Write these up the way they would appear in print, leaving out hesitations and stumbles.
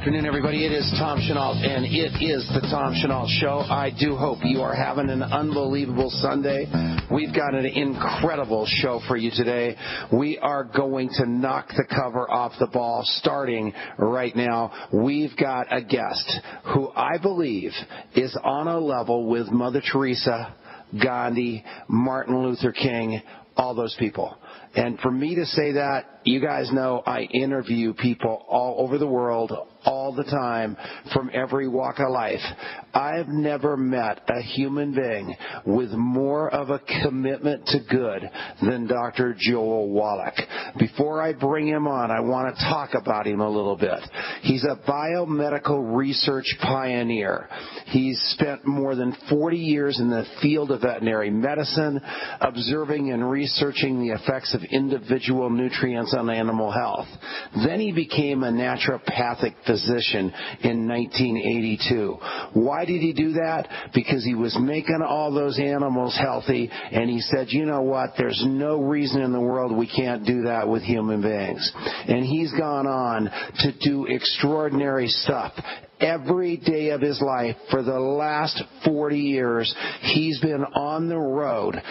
afternoon, everybody. It is Tom Chenault, and it is the Tom Chenault Show. I do hope you are having an unbelievable Sunday. We've got an incredible show for you today. We are going to knock the cover off the ball starting right now. We've got a guest who I believe is on a level with Mother Teresa, Gandhi, Martin Luther King, all those people. And for me to say that, you guys know I interview people all over the world all the time from every walk of life. I've never met a human being with more of a commitment to good than Dr. Joel Wallach. Before I bring him on, I want to talk about him a little bit. He's a biomedical research pioneer. He's spent more than 40 years in the field of veterinary medicine, observing and researching the effects of individual nutrients on animal health. Then he became a naturopathic physician in 1982. Why did he do that? Because he was making all those animals healthy, and he said, you know what, there's no reason in the world we can't do that with human beings. And he's gone on to do extraordinary stuff. Every day of his life for the last 40 years, he's been on the road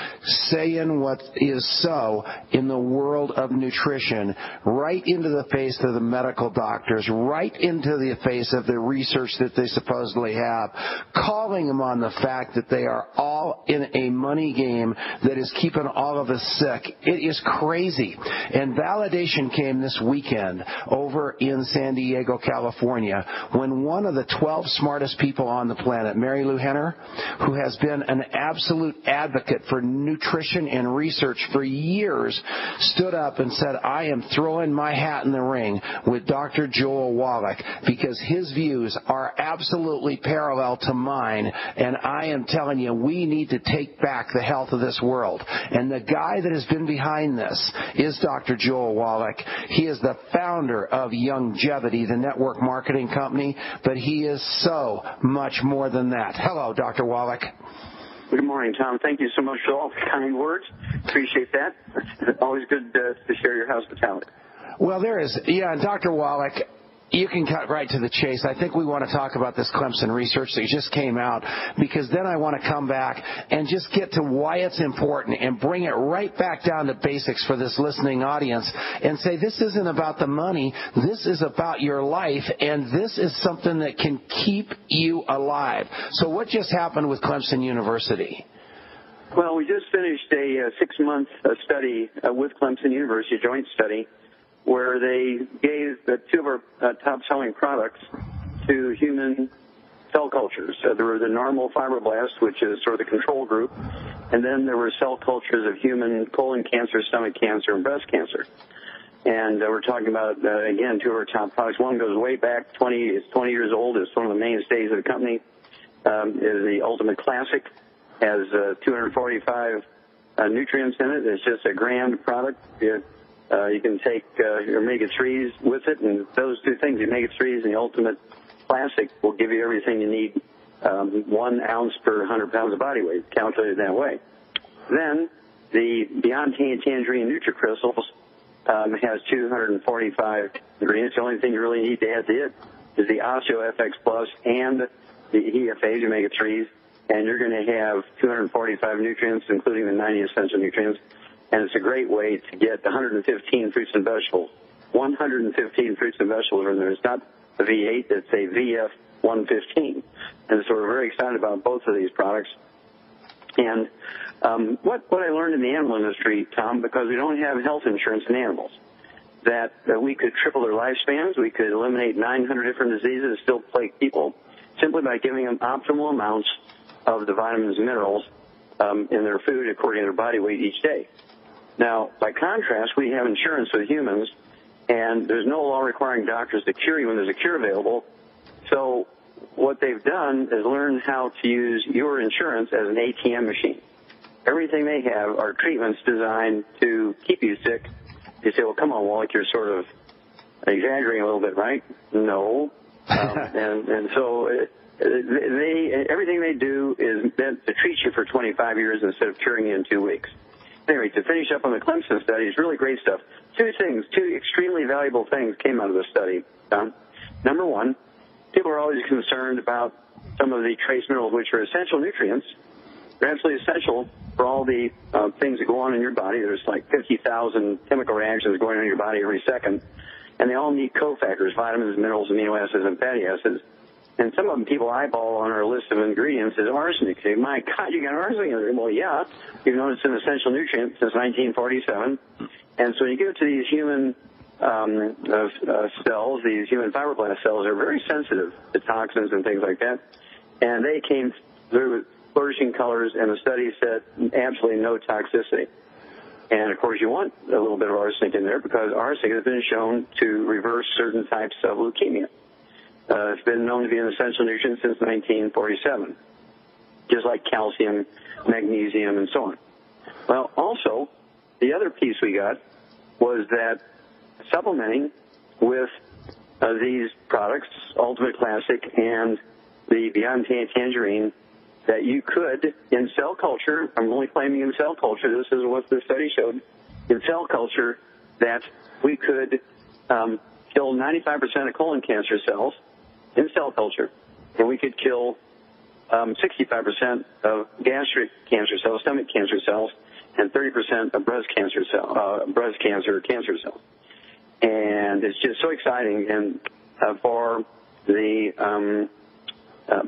saying what is so in the world of nutrition, right into the face of the medical doctors, right into the face of the research that they supposedly have, calling them on the fact that they are all in a money game that is keeping all of us sick. It is crazy. And validation came this weekend over in San Diego, California, when one of the 12 smartest people on the planet, Mary Lou Henner, who has been an absolute advocate for nutrition and research for years, stood up and said, I am throwing my hat in the ring with Dr. Joel Wallach because his views are absolutely parallel to mine, and I am telling you, we need to take back the health of this world. And the guy that has been behind this is Dr. Joel Wallach. He is the founder of Youngevity, the network marketing company, but he is so much more than that. Hello, Dr. Wallach. Good morning, Tom. Thank you so much for all the kind words. Appreciate that. It's always good to share your hospitality. Well, there is, and Dr. Wallach, you can cut right to the chase. I think we want to talk about this Clemson research that just came out, because then I want to come back and just get to why it's important and bring it right back down to basics for this listening audience and say this isn't about the money, this is about your life, and this is something that can keep you alive. So what just happened with Clemson University? Well, we just finished a 6-month study with Clemson University, a joint study, where they gave two of our top-selling products to human cell cultures. There were the normal fibroblasts, which is sort of the control group, and then there were cell cultures of human colon cancer, stomach cancer, and breast cancer. And we're talking about, again, two of our top products. One goes way back, it's 20 years old. It's one of the mainstays of the company. Is the Ultimate Classic. Has 245 nutrients in it. It's just a grand product. You can take your omega-3s with it, and those two things, the omega-3s and the Ultimate Classic, will give you everything you need, 1 ounce per 100 pounds of body weight, calculated that way. Then the Beyond Tangerine NutriCrystals has 245 ingredients. The only thing you really need to add to it is the OsteoFX Plus and the EFAs, omega-3s, and you're going to have 245 nutrients, including the 90 essential nutrients. And it's a great way to get 115 fruits and vegetables. 115 fruits and vegetables are in there. It's not a V8, it's a VF115. And so we're very excited about both of these products. And what I learned in the animal industry, Tom, because we don't have health insurance in animals, that we could triple their lifespans, we could eliminate 900 different diseases and still plague people simply by giving them optimal amounts of the vitamins and minerals in their food according to their body weight each day. Now, by contrast, we have insurance with humans, and there's no law requiring doctors to cure you when there's a cure available. So what they've done is learn how to use your insurance as an ATM machine. Everything they have are treatments designed to keep you sick. You say, well, come on, Wallach, you're sort of exaggerating a little bit, right? No. And so everything they do is meant to treat you for 25 years instead of curing you in 2 weeks. Anyway, to finish up on the Clemson study, it's really great stuff. Two extremely valuable things came out of the study. Number one, people are always concerned about some of the trace minerals, which are essential nutrients. They're absolutely essential for all the things that go on in your body. There's like 50,000 chemical reactions going on in your body every second, and they all need cofactors, vitamins, minerals, amino acids, and fatty acids. And some of them people eyeball on our list of ingredients is arsenic. Say, my God, you got arsenic in there. Well, yeah, you've known it's an essential nutrient since 1947. And so when you get to these human cells, these human fibroblast cells are very sensitive to toxins and things like that. And they came through with flourishing colors, and the study said absolutely no toxicity. And, of course, you want a little bit of arsenic in there because arsenic has been shown to reverse certain types of leukemia. It's been known to be an essential nutrient since 1947, just like calcium, magnesium, and so on. Well, also, the other piece we got was that supplementing with these products, Ultimate Classic and the Beyond Tangerine, that you could, in cell culture, I'm only claiming in cell culture, this is what the study showed, in cell culture, that we could kill 95% of colon cancer cells in cell culture, and we could kill 65% of gastric cancer cells, stomach cancer cells, and 30% of breast cancer cancer cells. And it's just so exciting. And for the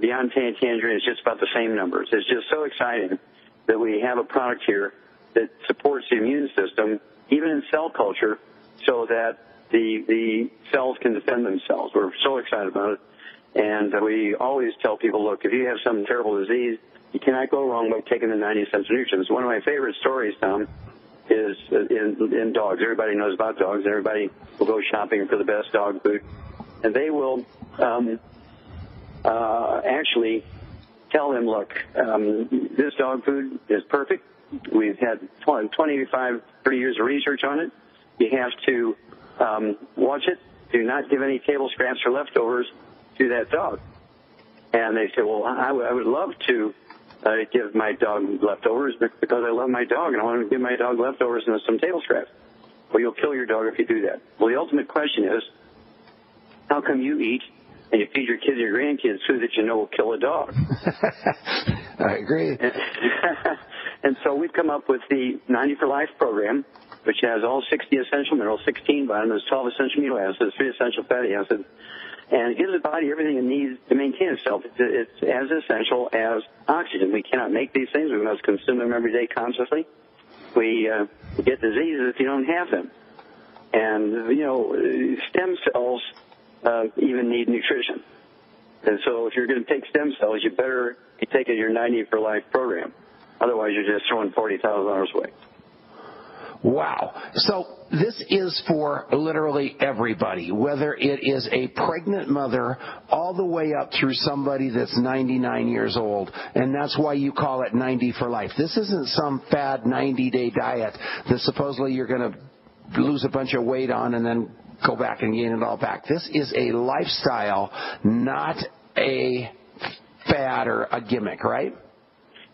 Beyond Tangerine, it's just about the same numbers. It's just so exciting that we have a product here that supports the immune system, even in cell culture, so that the cells can defend themselves. We're so excited about it. And we always tell people, look, if you have some terrible disease, you cannot go wrong by taking the 90 essential nutrients. One of my favorite stories, Tom, is in dogs. Everybody knows about dogs. Everybody will go shopping for the best dog food. And they will actually tell them, look, this dog food is perfect. We've had 25, 30 years of research on it. You have to watch it. Do not give any table scraps or leftovers to that dog. And they say, well, I would love to give my dog leftovers because I love my dog and I want to give my dog leftovers and some table scraps. Well, you'll kill your dog if you do that. Well, the ultimate question is, how come you eat and you feed your kids and your grandkids food that you know will kill a dog? I agree. And so we've come up with the 90 for Life program, which has all 60 essential minerals, 16 vitamins, 12 essential amino acids, 3 essential fatty acids, and it gives the body everything it needs to maintain itself. It's as essential as oxygen. We cannot make these things. We must consume them every day consciously. We get diseases if you don't have them. And, you know, stem cells even need nutrition. And so if you're going to take stem cells, you better be taking your 90 for Life program. Otherwise, you're just throwing $40,000 away. Wow. So this is for literally everybody, whether it is a pregnant mother all the way up through somebody that's 99 years old, and that's why you call it 90 for Life. This isn't some fad 90-day diet that supposedly you're going to lose a bunch of weight on and then go back and gain it all back. This is a lifestyle, not a fad or a gimmick, right?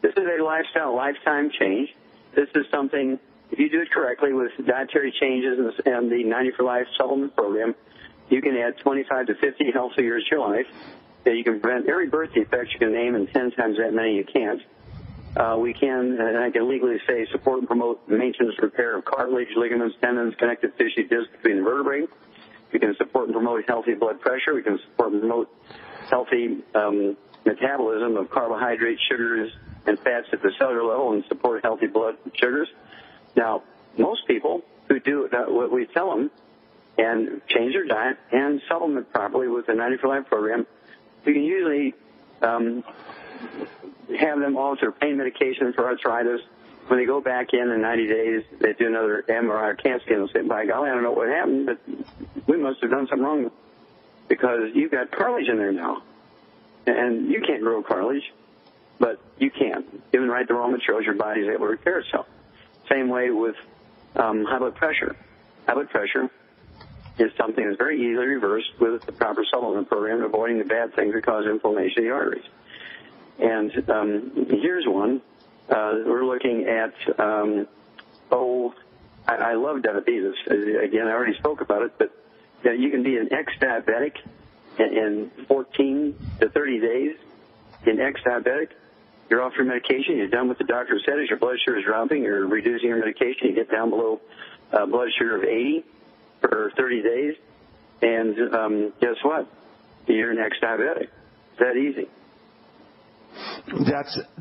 This is a lifestyle, lifetime change. This is something, if you do it correctly with dietary changes and the 90 for Life supplement program, you can add 25 to 50 healthy years to your life. You can prevent every birth defect you can name, and 10 times that many you can't. We can, and I can legally say, support and promote the maintenance and repair of cartilage, ligaments, tendons, connective tissue, discs between the vertebrae. We can support and promote healthy blood pressure. We can support and promote healthy metabolism of carbohydrates, sugars, and fats at the cellular level, and support healthy blood sugars. Now, most people who do what we tell them and change their diet and supplement properly with the 90 for Life program, we can usually have them alter pain medication for arthritis. When they go back in 90 days, they do another MRI or CAT scan and say, by golly, I don't know what happened, but we must have done something wrong because you've got cartilage in there now. And you can't grow cartilage, but you can. Given right the raw materials, your body is able to repair itself. Same way with high blood pressure. High blood pressure is something that's very easily reversed with the proper supplement program, avoiding the bad things that cause inflammation of the arteries. And here's one. We're looking at, I love diabetes. Again, I already spoke about it, but you can be an ex-diabetic in 14 to 30 days in ex-diabetic. You're off your medication. You're done with the doctor said is your blood sugar is dropping. You're reducing your medication. You get down below blood sugar of 80 for 30 days. And guess what? You're an ex-diabetic. It's that easy.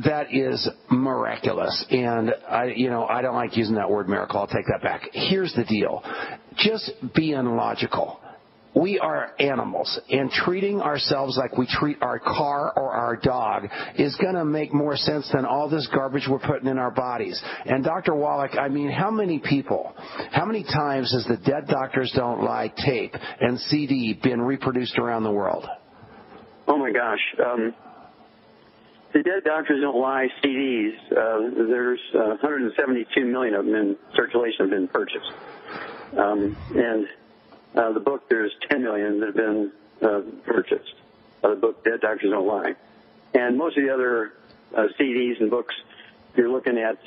That is miraculous, and I don't like using that word miracle. I'll take that back. Here's the deal: just being logical. We are animals, and treating ourselves like we treat our car or our dog is going to make more sense than all this garbage we're putting in our bodies. And Dr. Wallach, I mean, how many times has the Dead Doctors Don't Lie tape and CD been reproduced around the world? Oh my gosh. The Dead Doctors Don't Lie CDs, there's 172 million of them in circulation have been purchased. And the book, there's 10 million that have been purchased. The book, Dead Doctors Don't Lie. And most of the other CDs and books, you're looking at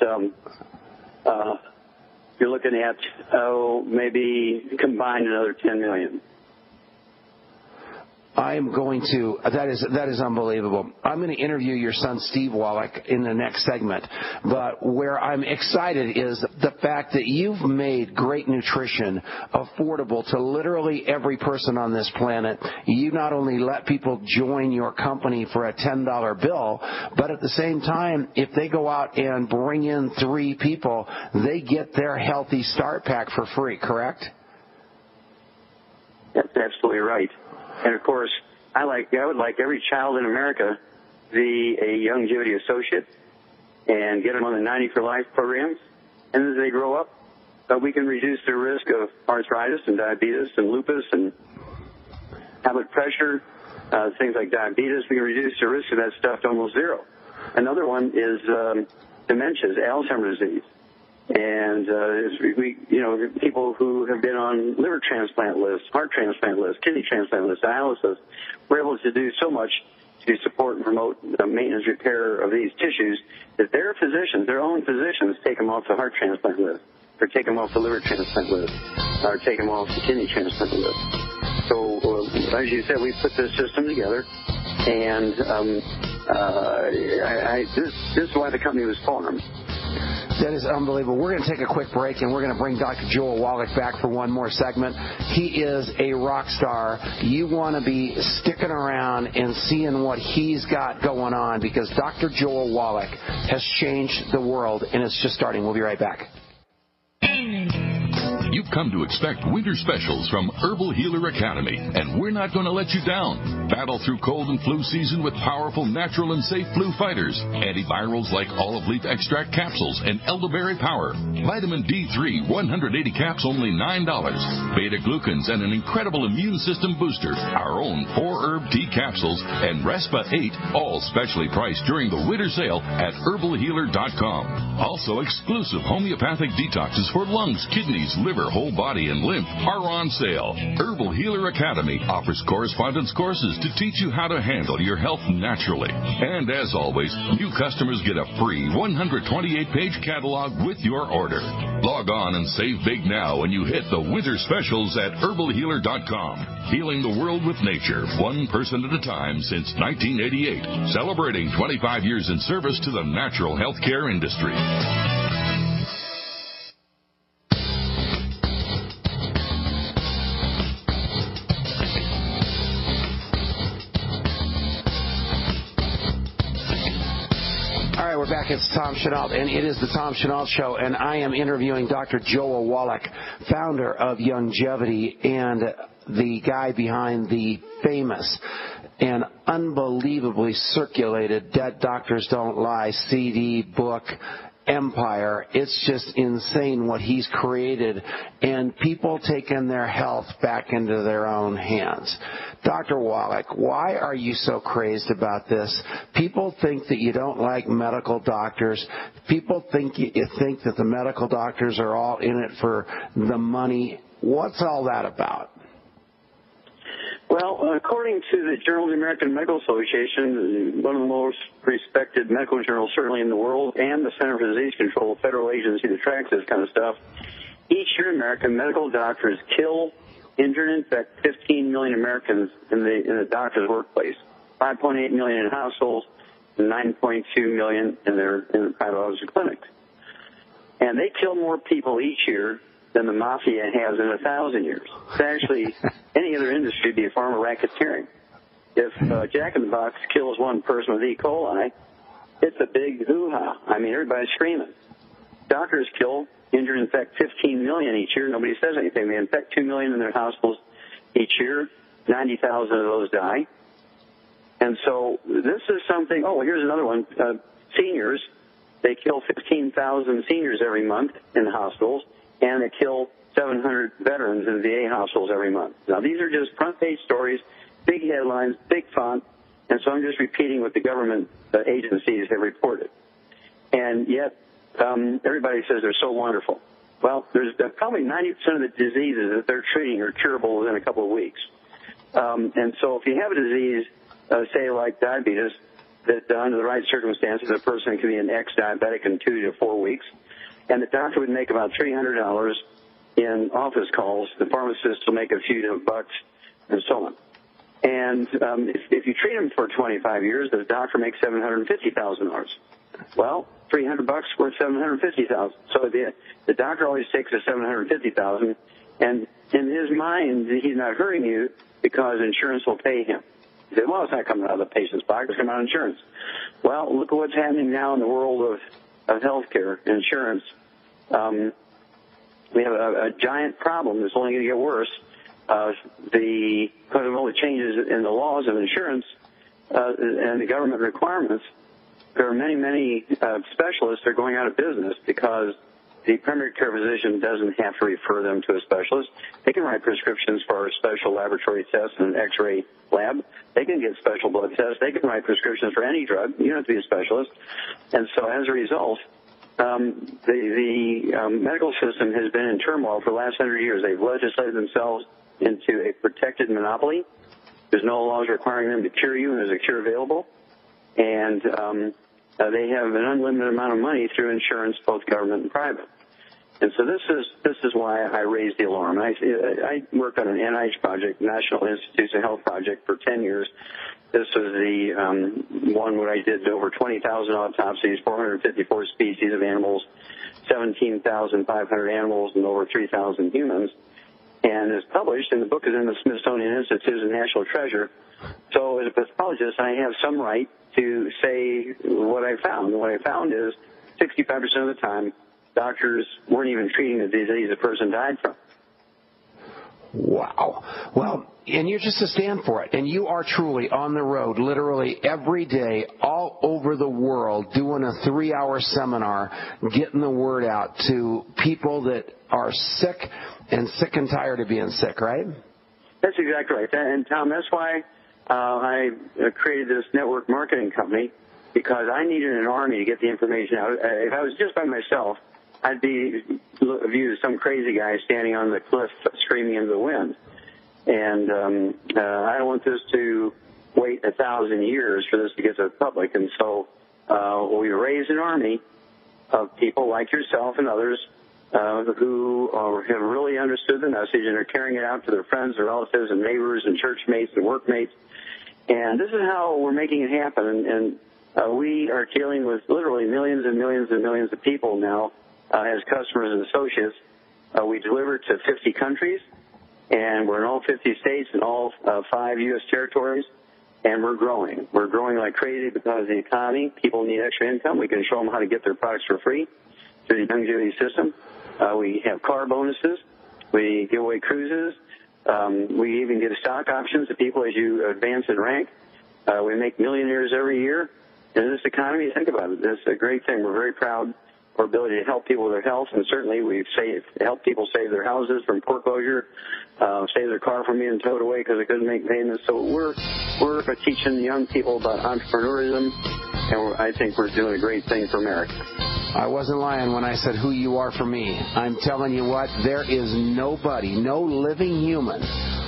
maybe combined another 10 million. That is unbelievable. I'm going to interview your son, Steve Wallach, in the next segment. But where I'm excited is the fact that you've made great nutrition affordable to literally every person on this planet. You not only let people join your company for a $10 bill, but at the same time, if they go out and bring in 3 people, they get their Healthy Start Pack for free, correct? That's absolutely right. And, of course, I would like every child in America to be a Youngevity associate and get them on the 90 for Life programs. And as they grow up, we can reduce their risk of arthritis and diabetes and lupus and high blood pressure, things like diabetes. We can reduce the risk of that stuff to almost zero. Another one is dementia, Alzheimer's disease. And people who have been on liver transplant lists, heart transplant lists, kidney transplant lists, dialysis, we're able to do so much to support and promote the maintenance repair of these tissues that their physicians, their own physicians, take them off the heart transplant list, or take them off the liver transplant list, or take them off the kidney transplant list. So, as you said, we put this system together, and this is why the company was formed. That is unbelievable. We're going to take a quick break, and we're going to bring Dr. Joel Wallach back for one more segment. He is a rock star. You want to be sticking around and seeing what he's got going on, because Dr. Joel Wallach has changed the world, and it's just starting. We'll be right back. You've come to expect winter specials from Herbal Healer Academy, and we're not going to let you down. Battle through cold and flu season with powerful, natural, and safe flu fighters. Antivirals like olive leaf extract capsules and elderberry power. Vitamin D3, 180 caps, only $9. Beta-glucans and an incredible immune system booster. Our own 4-herb tea capsules and Respa 8, all specially priced during the winter sale at HerbalHealer.com. Also, exclusive homeopathic detoxes for lungs, kidneys, liver, whole body, and lymph are on sale. Herbal Healer Academy offers correspondence courses to teach you how to handle your health naturally. And as always, new customers get a free 128-page catalog with your order. Log on and save big now when you hit the winter specials at HerbalHealer.com. Healing the world with nature, one person at a time since 1988. Celebrating 25 years in service to the natural healthcare industry. We're back. It's Tom Chenault, and it is the Tom Chenault Show, and I am interviewing Dr. Joel Wallach, founder of Youngevity and the guy behind the famous and unbelievably circulated Dead Doctors Don't Lie CD book empire. It's just insane what he's created, and people taking their health back into their own hands. Dr. Wallach, why are you so crazed about this? People think that you don't like medical doctors. People think you think that the medical doctors are all in it for the money. What's all that about? Well, according to the Journal of the American Medical Association, one of the most respected medical journals certainly in the world, and the Center for Disease Control, a federal agency that tracks this kind of stuff, each year in America, medical doctors kill injure and infect 15 million Americans in the doctor's workplace, 5.8 million in households, and 9.2 million in the private office and clinics. And they kill more people each year than the mafia has in 1,000 years. It's actually, any other industry would be far more racketeering. If Jack in the Box kills one person with E. coli, it's a big hoo-ha. I mean, everybody's screaming. Doctors kill, injure, and infect 15 million each year. Nobody says anything. They infect 2 million in their hospitals each year. 90,000 of those die. And so this is something, here's another one. Seniors, they kill 15,000 seniors every month in the hospitals, and they kill 700 veterans in VA hospitals every month. Now, these are just front-page stories, big headlines, big font, and so I'm just repeating what the government agencies have reported. And yet, everybody says they're so wonderful. Well, there's probably 90% of the diseases that they're treating are curable within a couple of weeks. And so if you have a disease, say like diabetes, that under the right circumstances, a person can be an ex-diabetic in 2 to 4 weeks, and the doctor would make about $300 in office calls. The pharmacist will make a few bucks, and so on. And if you treat them for 25 years, the doctor makes $750,000. Well, $300 worth $750,000. So the doctor always takes the $750,000, and in his mind, he's not hurting you because insurance will pay him. He said, well, it's not coming out of the patient's pocket, it's coming out of insurance. Well, look at what's happening now in the world of health care, insurance. We have a giant problem that's only going to get worse. Because of all the changes in the laws of insurance and the government requirements, there are many specialists that are going out of business because the primary care physician doesn't have to refer them to a specialist. They can write prescriptions for special laboratory tests and an X-ray lab. They can get special blood tests. They can write prescriptions for any drug. You don't have to be a specialist. And so as a result, the medical system has been in turmoil for the last 100 years. They've legislated themselves into a protected monopoly. There's no laws requiring them to cure you, and there's a cure available. And they have an unlimited amount of money through insurance, both government and private. And so this is why I raised the alarm. I worked on an NIH project, National Institutes of Health project, for 10 years. This was the one where I did over 20,000 autopsies, 454 species of animals, 17,500 animals, and over 3,000 humans. And it's published, and the book is in the Smithsonian Institute as a national treasure. So as a pathologist, I have some right to say what I found. And what I found is 65% of the time, doctors weren't even treating the disease the person died from. Wow. Well, and you're just a stand for it. And you are truly on the road literally every day all over the world doing a 3-hour seminar, getting the word out to people that are sick and tired of being sick, right? That's exactly right. And, Tom, that's why I created this network marketing company, because I needed an army to get the information out. If I was just by myself, I'd be viewed as some crazy guy standing on the cliff screaming into the wind. And I don't want this to wait 1,000 years for this to get to the public. And so we raised an army of people like yourself and others who have really understood the message and are carrying it out to their friends, their relatives, and neighbors, and church mates, and workmates. And this is how we're making it happen. And we are dealing with literally millions and millions and millions of people now as customers and associates. We deliver to 50 countries, and we're in all 50 states and all 5 U.S. territories, and we're growing. We're growing like crazy because of the economy. People need extra income. We can show them how to get their products for free through the Youngevity system. We have car bonuses. We give away cruises. We even give stock options to people as you advance in rank. We make millionaires every year. In this economy, think about it. It's a great thing. We're very proud of our ability to help people with their health, and certainly we've helped people save their houses from foreclosure, save their car from being towed away because they couldn't make payments. So we're teaching young people about entrepreneurism, and I think we're doing a great thing for America. I wasn't lying when I said who you are for me. I'm telling you what, there is nobody, no living human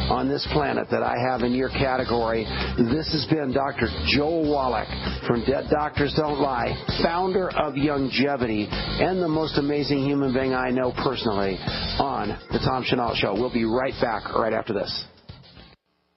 on this planet that I have in your category. This has been Dr. Joel Wallach from Dead Doctors Don't Lie, founder of Youngevity, and the most amazing human being I know personally on The Tom Chenault Show. We'll be right back right after this.